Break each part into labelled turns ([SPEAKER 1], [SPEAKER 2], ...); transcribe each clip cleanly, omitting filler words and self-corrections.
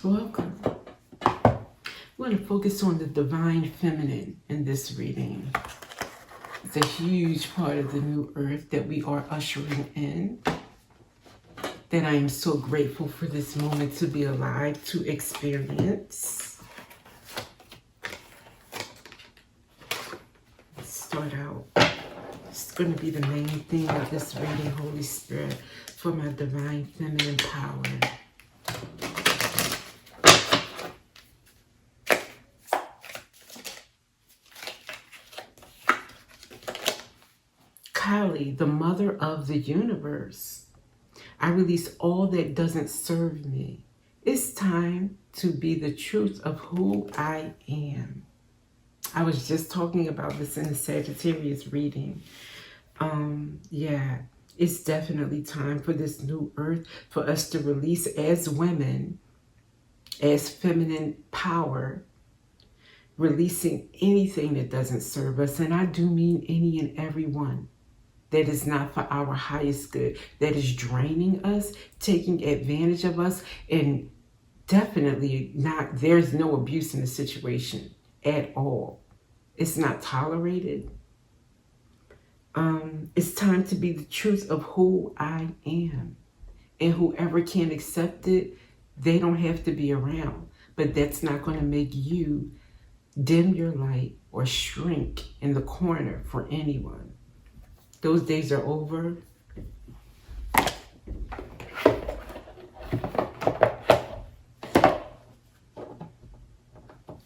[SPEAKER 1] Welcome. We're going to focus on the divine feminine in this reading. It's a huge part of the new earth that we are ushering in. That I am so grateful for this moment to be alive, to experience. Let's start out. It's going to be the main theme of this reading, Holy Spirit, for my divine feminine power. Kali, the mother of the universe. I release all that doesn't serve me. It's time to be the truth of who I am. I was just talking about this in the Sagittarius reading. It's definitely time for this new earth, for us to release as women, as feminine power, releasing anything that doesn't serve us. And I do mean any and every one. That is not for our highest good, that is draining us, taking advantage of us, and definitely not, there's no abuse in the situation at all. It's not tolerated. It's time to be the truth of who I am. And whoever can't accept it, they don't have to be around. But that's not going to make you dim your light or shrink in the corner for anyone. Those days are over.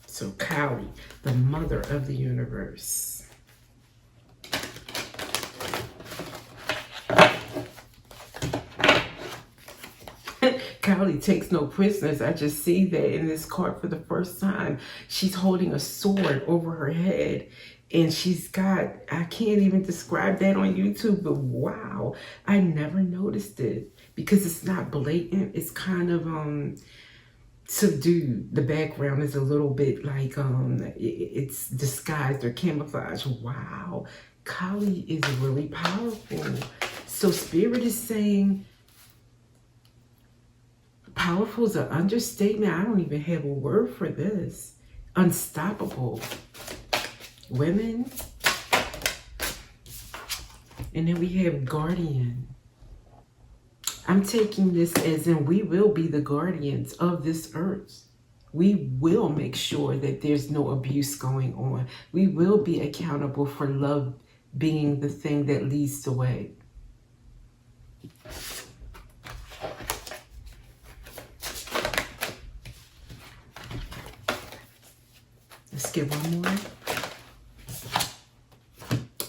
[SPEAKER 1] So Kali, the mother of the universe. Kali takes no prisoners. I just see that in this card for the first time. She's holding a sword over her head. And she's got, I can't even describe that on YouTube, but wow, I never noticed it because it's not blatant. It's kind of subdued. The background is a little bit like, it's disguised or camouflaged. Wow, Kali is really powerful. So Spirit is saying, powerful is an understatement. I don't even have a word for this. Unstoppable. Women, and then we have guardian. I'm taking this as in we will be the guardians of this earth. We will make sure that there's no abuse going on. We will be accountable for love being the thing that leads the way. Let's get one more.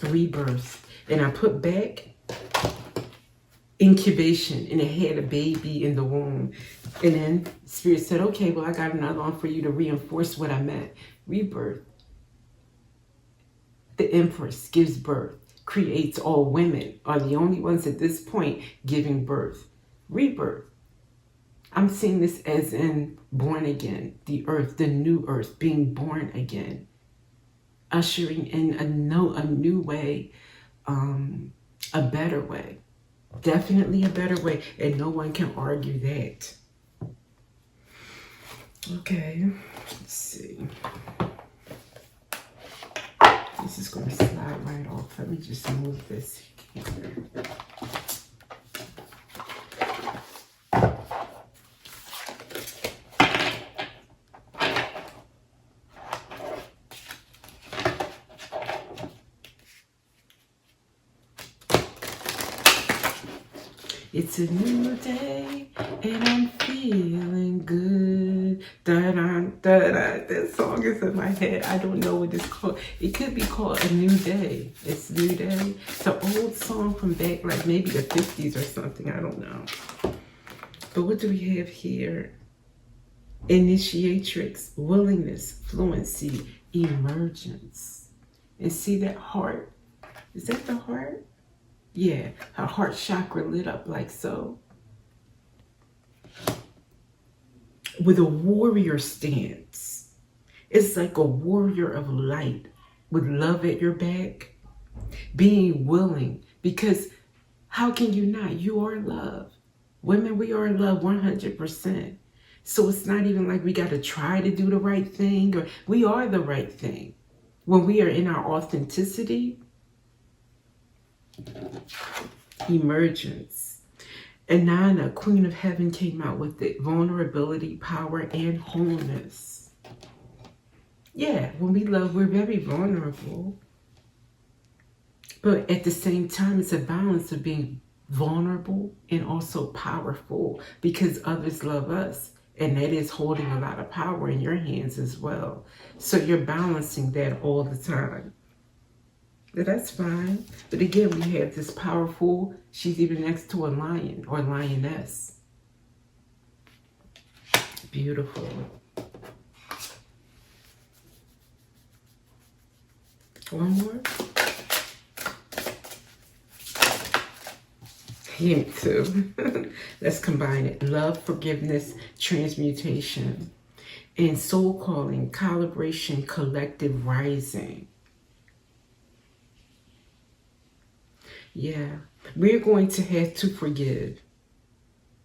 [SPEAKER 1] Rebirth. And I put back incubation, and it had a baby in the womb. And then Spirit said, okay, well, I got another one for you to reinforce what I meant. Rebirth. The Empress gives birth, creates. All women are the only ones at this point giving birth. Rebirth. I'm seeing this as in born again, the earth, the new earth, being born again. Ushering in a new way, a better way. Definitely a better way, and no one can argue that. Okay, let's see. This is going to slide right off. Let me just move this here. It's a new day, and I'm feeling good. Da-da, da-da. That song is in my head. I don't know what it's called. It could be called A New Day. It's New Day. It's an old song from back, like maybe the 50s or something. I don't know. But what do we have here? Initiatrix, willingness, fluency, emergence. And see that heart? Is that the heart? Yeah, her heart chakra lit up like so. With a warrior stance. It's like a warrior of light with love at your back. Being willing, because how can you not? You are love. Women, we are in love 100%. So it's not even like we got to try to do the right thing, or we are the right thing. When we are in our authenticity, emergence. Inanna, Queen of Heaven, came out with it. Vulnerability, power, and wholeness. Yeah, when we love, we're very vulnerable. But at the same time, it's a balance of being vulnerable and also powerful, because others love us. And that is holding a lot of power in your hands as well. So you're balancing that all the time. But that's fine. But again, we have this powerful, she's even next to a lion or lioness. Beautiful. One more. Hint two. Let's combine it. Love, forgiveness, transmutation, and soul calling, calibration, collective rising. Yeah, we're going to have to forgive,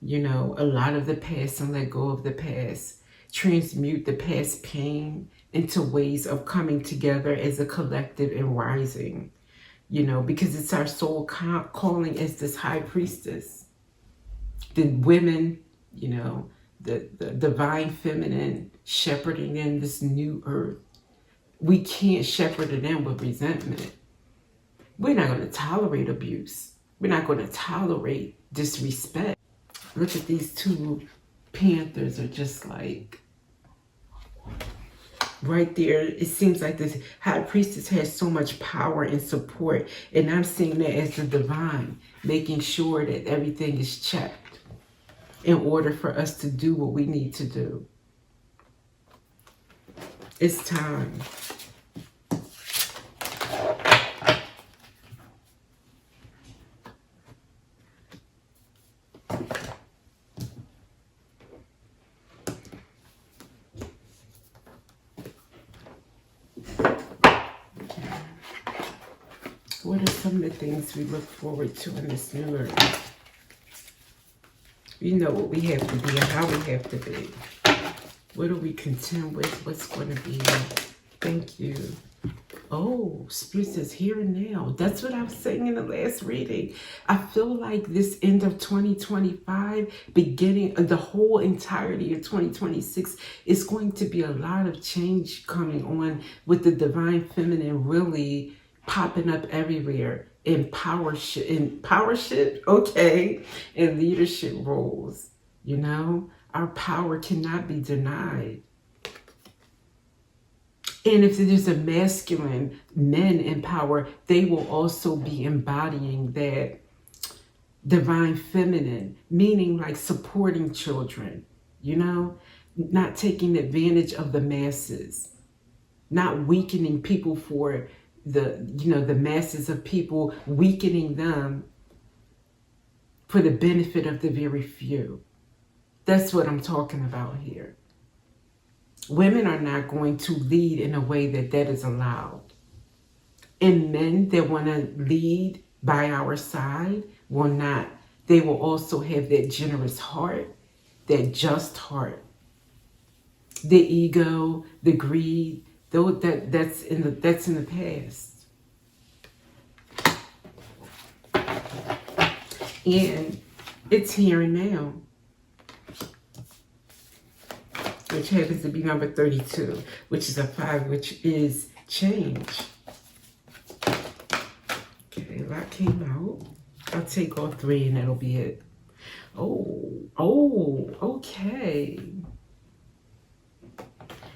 [SPEAKER 1] you know, a lot of the past and let go of the past. Transmute the past pain into ways of coming together as a collective and rising. You know, because it's our soul calling as this high priestess. The women, you know, the divine feminine shepherding in this new earth. We can't shepherd it in with resentment. We're not going to tolerate abuse. We're not going to tolerate disrespect. Look at these two panthers are just like right there. It seems like this high priestess has so much power and support, and I'm seeing that as the divine, making sure that everything is checked in order for us to do what we need to do. It's time. What are some of the things we look forward to in this new earth? You know what we have to be and how we have to be. What do we contend with? What's going to be? Thank you. Oh, Spirit says here and now. That's what I was saying in the last reading. I feel like this end of 2025, beginning of the whole entirety of 2026, is going to be a lot of change coming on with the divine feminine really popping up everywhere in powership, okay, in leadership roles. You know, our power cannot be denied. And if there's a masculine men in power, they will also be embodying that divine feminine, meaning like supporting children, you know, not taking advantage of the masses, not weakening people for the masses of people, weakening them for the benefit of the very few. That's what I'm talking about here. Women are not going to lead in a way that is allowed. And men that want to lead by our side will not. They will also have that generous heart, that just heart. The ego, the greed, that's in the past. And it's here and now, which happens to be number 32, which is a 5, which is change. Okay, a lot came out. I'll take all 3 and that'll be it. Oh, okay.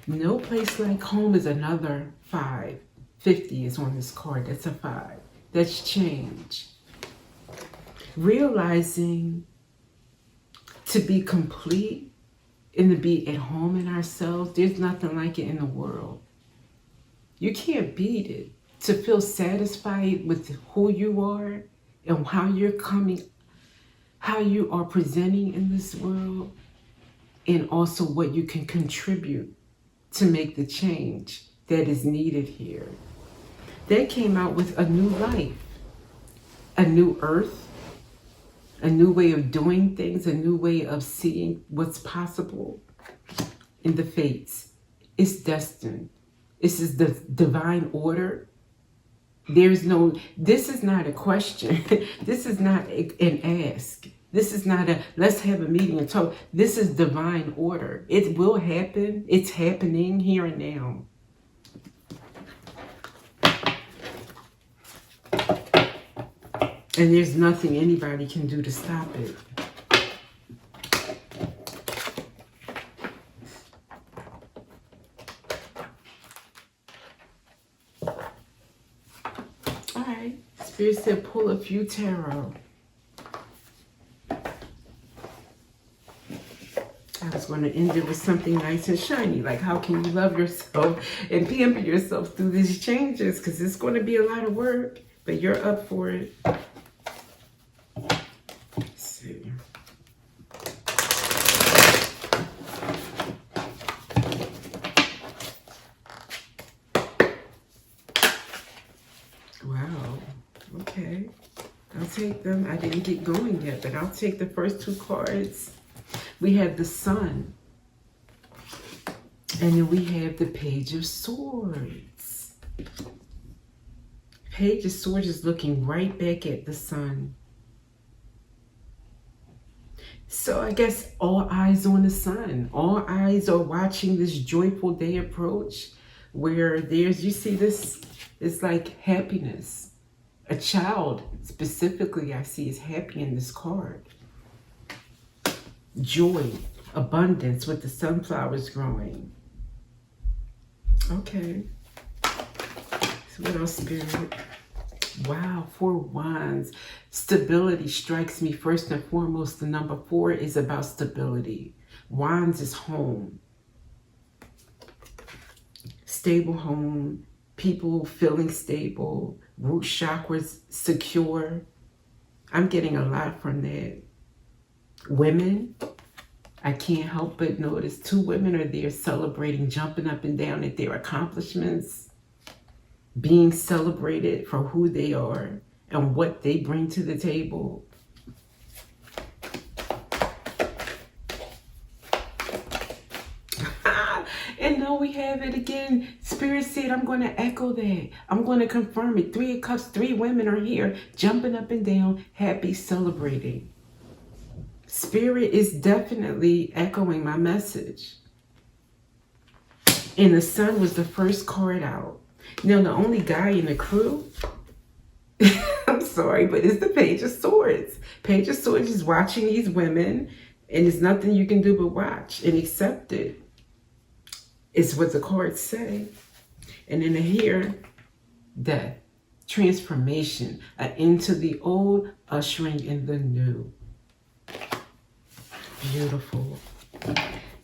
[SPEAKER 1] No place like home is another 5. 50 is on this card. That's a 5. That's change. Realizing to be complete and to be at home in ourselves, there's nothing like it in the world. You can't beat it. To feel satisfied with who you are and how you're coming, how you are presenting in this world, and also what you can contribute to make the change that is needed here. They came out with a new life, a new earth, a new way of doing things, a new way of seeing what's possible. in the fates. It's destined. This is the divine order. There's no, this is not a question. This is not an ask. This is not a, let's have a meeting and talk. This is divine order. It will happen. It's happening here and now. And there's nothing anybody can do to stop it. All right. Spirit said pull a few tarot. I was going to end it with something nice and shiny, like how can you love yourself and pamper yourself through these changes, because it's going to be a lot of work, but you're up for it. Let's see. Wow. Okay. I'll take them. I didn't get going yet, but I'll take the first two cards. We have the Sun. And then we have the Page of Swords. Page of Swords is looking right back at the Sun. So I guess all eyes on the Sun. All eyes are watching this joyful day approach where there's, you see this, it's like happiness. A child specifically I see is happy in this card. Joy, abundance with the sunflowers growing. Okay. So what else, Spirit? Wow, 4 Wands. Stability strikes me first and foremost. The number 4 is about stability. Wands is home. Stable home. People feeling stable. Root chakras secure. I'm getting a lot from that. Women, I can't help but notice 2 women are there celebrating, jumping up and down at their accomplishments, being celebrated for who they are and what they bring to the table. And now we have it again. Spirit said, I'm going to echo that. I'm going to confirm it. 3 of Cups, 3 women are here, jumping up and down, happy, celebrating. Spirit is definitely echoing my message. And the Sun was the first card out. Now, the only guy in the crew, I'm sorry, but it's the Page of Swords. Page of Swords is watching these women, and there's nothing you can do but watch and accept it. It's what the cards say. And then here, death, transformation, an end to the old, ushering in the new. Beautiful.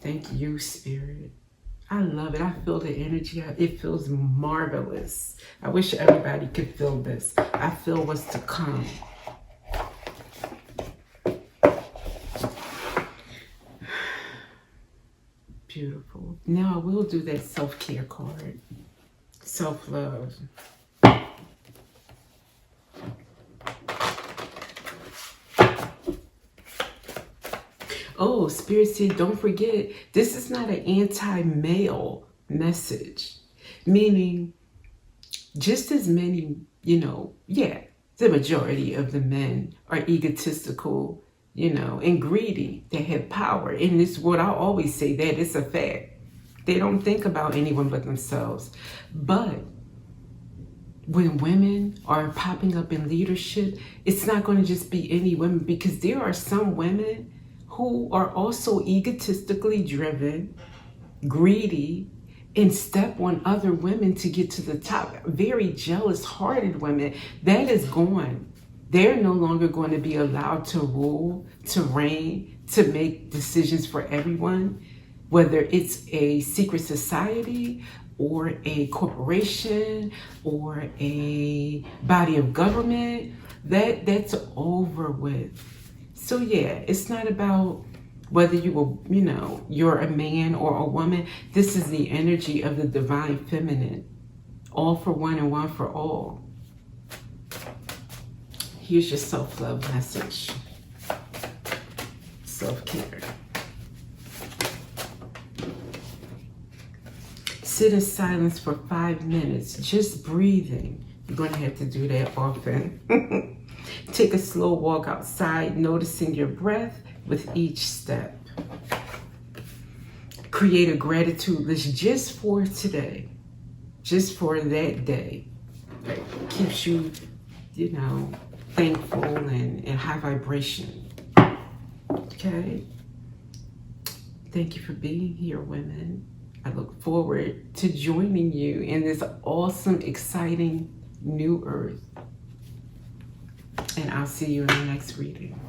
[SPEAKER 1] Thank you, Spirit. I love it. I feel the energy. It feels marvelous. I wish everybody could feel this. I feel what's to come. Beautiful. Now I will do that self-care card. Self-love. Oh, Spirit said, don't forget, this is not an anti-male message. Meaning, just as many, the majority of the men are egotistical, and greedy. They have power. And it's what I always say, that it's a fact. They don't think about anyone but themselves. But when women are popping up in leadership, it's not going to just be any women, because there are some women who are also egotistically driven, greedy, and step on other women to get to the top. Very jealous-hearted women. That is gone. They're no longer going to be allowed to rule, to reign, to make decisions for everyone, whether it's a secret society or a corporation or a body of government. That's over with. So yeah, it's not about whether you're a man or a woman. This is the energy of the divine feminine. All for one and one for all. Here's your self-love message. Self-care. sit in silence for 5 minutes, just breathing. You're going to have to do that often. Take a slow walk outside, noticing your breath with each step. Create a gratitude list just for today, just for that day. That keeps you, you know, thankful and high vibration. Okay? Thank you for being here, women. I look forward to joining you in this awesome, exciting new earth. And I'll see you in the next reading.